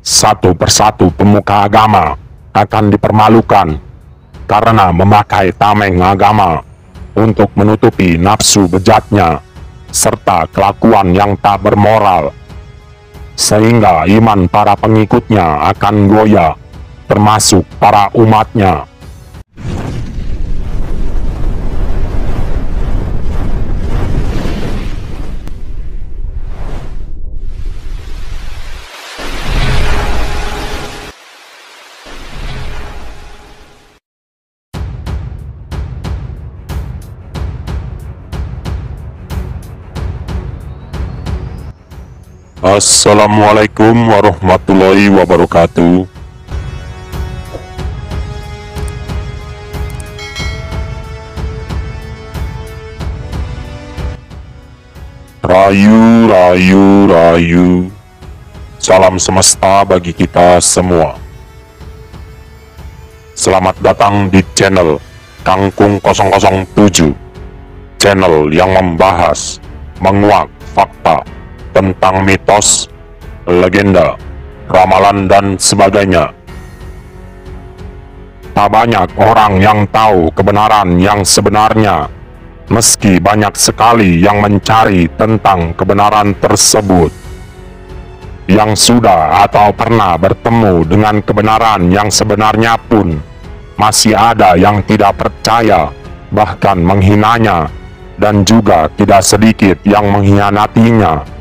Satu persatu pemuka agama akan dipermalukan karena memakai tameng agama untuk menutupi nafsu bejatnya serta kelakuan yang tak bermoral, sehingga iman para pengikutnya akan goyah, termasuk para umatnya. Assalamualaikum warahmatullahi wabarakatuh. Rayu, rayu, rayu. Salam semesta bagi kita semua. Selamat datang di channel Kangkung 007, channel yang membahas, menguak fakta tentang mitos, legenda, ramalan, dan sebagainya. Tak banyak orang yang tahu kebenaran yang sebenarnya, meski banyak sekali yang mencari tentang kebenaran tersebut. Yang sudah atau pernah bertemu dengan kebenaran yang sebenarnya pun, masih ada yang tidak percaya, bahkan menghinanya, dan juga tidak sedikit yang mengkhianatinya.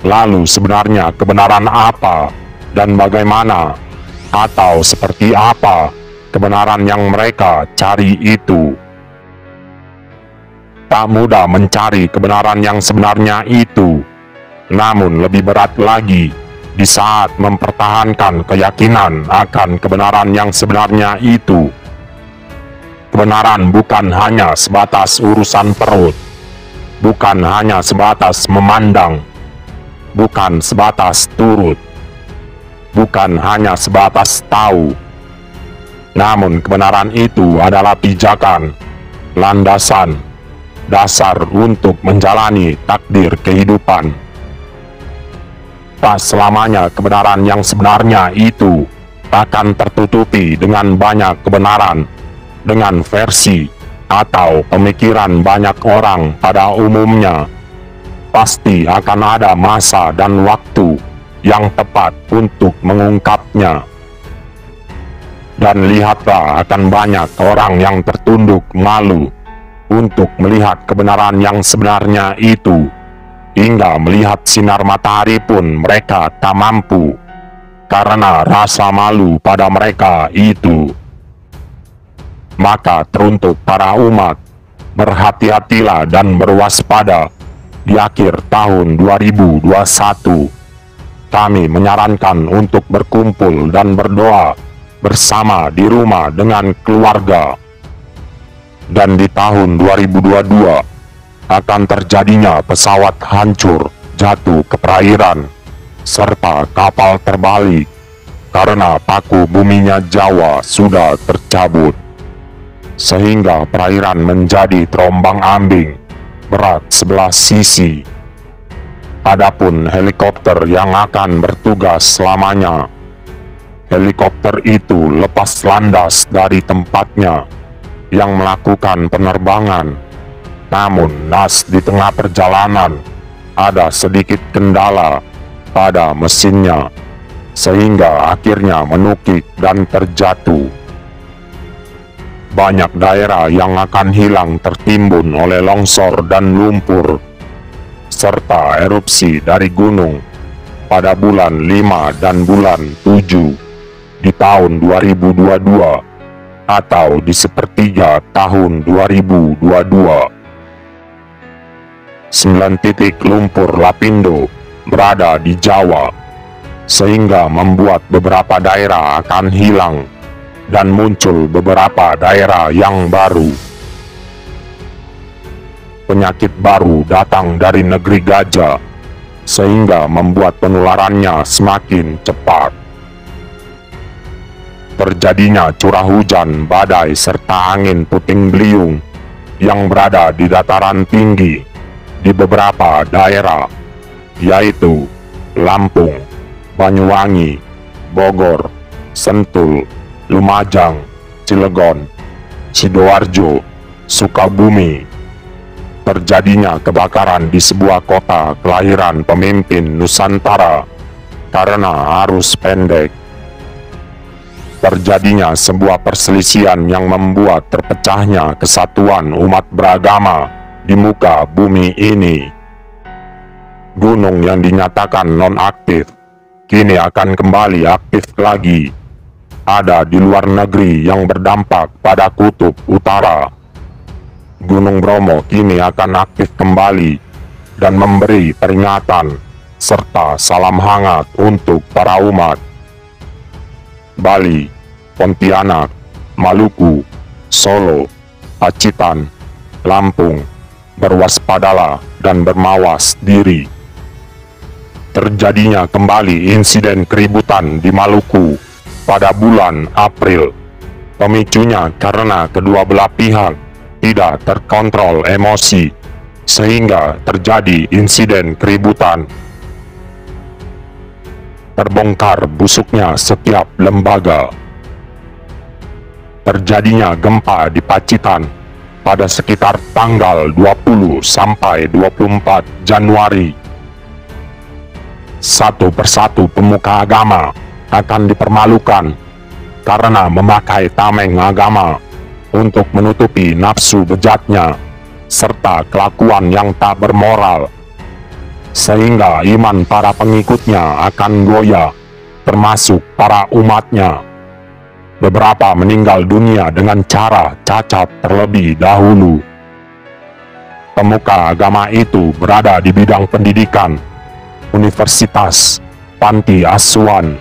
Lalu sebenarnya kebenaran apa dan bagaimana atau seperti apa kebenaran yang mereka cari itu? Tak mudah mencari kebenaran yang sebenarnya itu, namun lebih berat lagi di saat mempertahankan keyakinan akan kebenaran yang sebenarnya itu. Kebenaran bukan hanya sebatas urusan perut, bukan hanya sebatas memandang, bukan sebatas turut, bukan hanya sebatas tahu. Namun kebenaran itu adalah pijakan, landasan, dasar untuk menjalani takdir kehidupan. Tak selamanya kebenaran yang sebenarnya itu akan tertutupi dengan banyak kebenaran, dengan versi atau pemikiran banyak orang pada umumnya. Pasti akan ada masa dan waktu yang tepat untuk mengungkapnya. Dan lihatlah, akan banyak orang yang tertunduk malu untuk melihat kebenaran yang sebenarnya itu. Hingga melihat sinar matahari pun mereka tak mampu, karena rasa malu pada mereka itu. Maka teruntuk para umat, berhati-hatilah dan berwaspada. Di akhir tahun 2021, kami menyarankan untuk berkumpul dan berdoa bersama di rumah dengan keluarga. Dan di tahun 2022 akan terjadinya pesawat hancur jatuh ke perairan serta kapal terbalik karena paku buminya Jawa sudah tercabut, sehingga perairan menjadi terombang-ambing berat sebelah sisi. Adapun helikopter yang akan bertugas selamanya, helikopter itu lepas landas dari tempatnya yang melakukan penerbangan. Namun di tengah perjalanan ada sedikit kendala pada mesinnya, sehingga akhirnya menukik dan terjatuh. Banyak daerah yang akan hilang tertimbun oleh longsor dan lumpur, serta erupsi dari gunung pada bulan 5 dan bulan 7 di tahun 2022 atau di sepertiga tahun 2022. 9 titik lumpur lapindo berada di Jawa, sehingga membuat beberapa daerah akan hilang dan muncul beberapa daerah yang baru. Penyakit baru datang dari negeri gajah, sehingga membuat penularannya semakin cepat. Terjadinya curah hujan, badai, serta angin puting beliung yang berada di dataran tinggi di beberapa daerah, yaitu Lampung, Banyuwangi, Bogor, Sentul, Lumajang, Cilegon, Sidoarjo, Sukabumi. Terjadinya kebakaran di sebuah kota kelahiran pemimpin Nusantara karena arus pendek. Terjadinya sebuah perselisihan yang membuat terpecahnya kesatuan umat beragama di muka bumi ini. Gunung yang dinyatakan non-aktif kini akan kembali aktif lagi. Ada di luar negeri yang berdampak pada kutub utara. Gunung Bromo kini akan aktif kembali dan memberi peringatan serta salam hangat untuk para umat. Bali, Pontianak, Maluku, Solo, Pacitan, Lampung, berwaspadalah dan bermawas diri. Terjadinya kembali insiden keributan di Maluku pada bulan April. Pemicunya karena kedua belah pihak tidak terkontrol emosi, sehingga terjadi insiden keributan. Terbongkar busuknya setiap lembaga. Terjadinya gempa di Pacitan pada sekitar tanggal 20 sampai 24 Januari. Satu persatu pemuka agama akan dipermalukan karena memakai tameng agama untuk menutupi nafsu bejatnya serta kelakuan yang tak bermoral, sehingga iman para pengikutnya akan goyah, termasuk para umatnya. Beberapa meninggal dunia dengan cara cacat terlebih dahulu. Pemuka agama itu berada di bidang pendidikan, universitas, panti asuhan.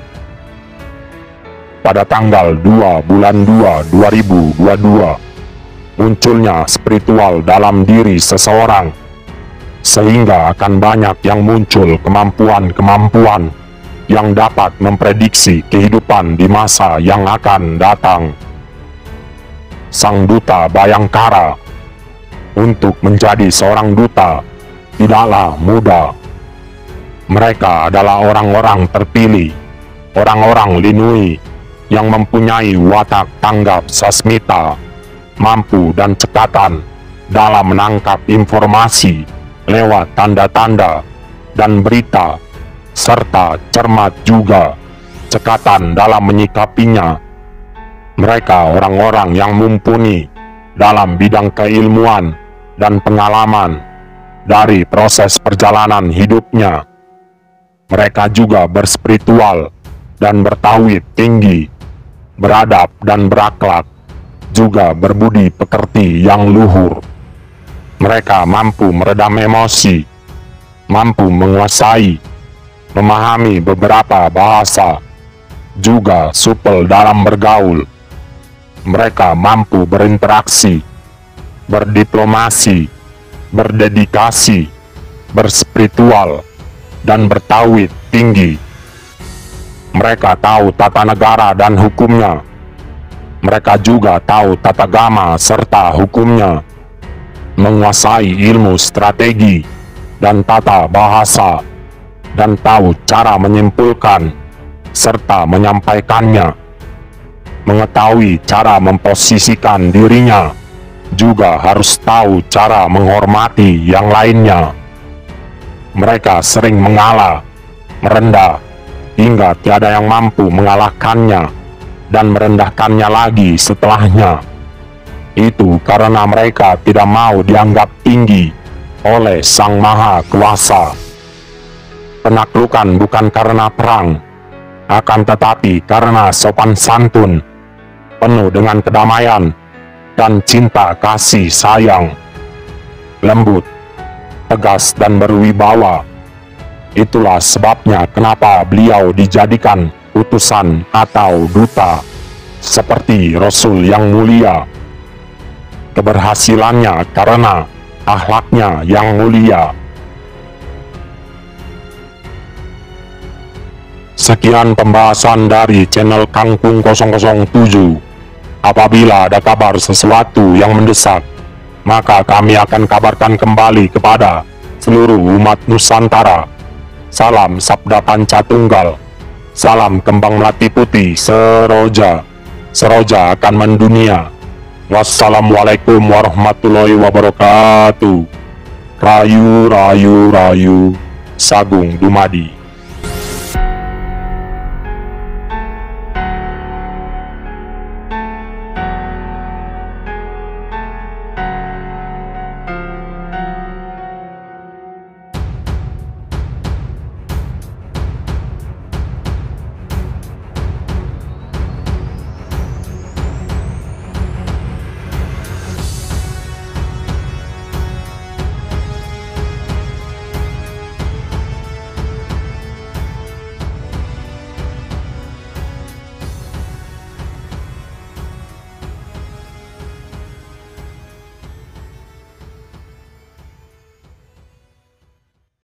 Pada tanggal 2 bulan 2 2022, munculnya spiritual dalam diri seseorang, sehingga akan banyak yang muncul kemampuan-kemampuan yang dapat memprediksi kehidupan di masa yang akan datang. Sang duta Bayangkara, untuk menjadi seorang duta tidaklah mudah. Mereka adalah orang-orang terpilih, orang-orang Linui yang mempunyai watak tanggap sasmita, mampu dan cekatan dalam menangkap informasi lewat tanda-tanda dan berita, serta cermat juga cekatan dalam menyikapinya. Mereka orang-orang yang mumpuni dalam bidang keilmuan dan pengalaman dari proses perjalanan hidupnya. Mereka juga berspiritual dan bertauhid tinggi, beradab dan berakhlak, juga berbudi pekerti yang luhur. Mereka mampu meredam emosi, mampu menguasai, memahami beberapa bahasa, juga supel dalam bergaul. Mereka mampu berinteraksi, berdiplomasi, berdedikasi, berspiritual, dan bertauhid tinggi. Mereka tahu tata negara dan hukumnya. Mereka juga tahu tata gama serta hukumnya, menguasai ilmu strategi dan tata bahasa, dan tahu cara menyimpulkan serta menyampaikannya, mengetahui cara memposisikan dirinya, juga harus tahu cara menghormati yang lainnya. Mereka sering mengalah, merendah, hingga tiada yang mampu mengalahkannya dan merendahkannya lagi setelahnya. Itu karena mereka tidak mau dianggap tinggi oleh Sang Maha Kuasa. Penaklukan bukan karena perang, akan tetapi karena sopan santun, penuh dengan kedamaian dan cinta kasih sayang. Lembut, tegas dan berwibawa. Itulah sebabnya kenapa beliau dijadikan utusan atau duta seperti Rasul yang mulia. Keberhasilannya karena akhlaknya yang mulia. Sekian pembahasan dari channel Kangkung 007. Apabila ada kabar sesuatu yang mendesak, maka kami akan kabarkan kembali kepada seluruh umat Nusantara. Salam Sabda Panca Tunggal. Salam kembang melati putih Seroja. Seroja akan mendunia. Wassalamualaikum warahmatullahi wabarakatuh. Rayu, rayu, rayu, Sagung Dumadi.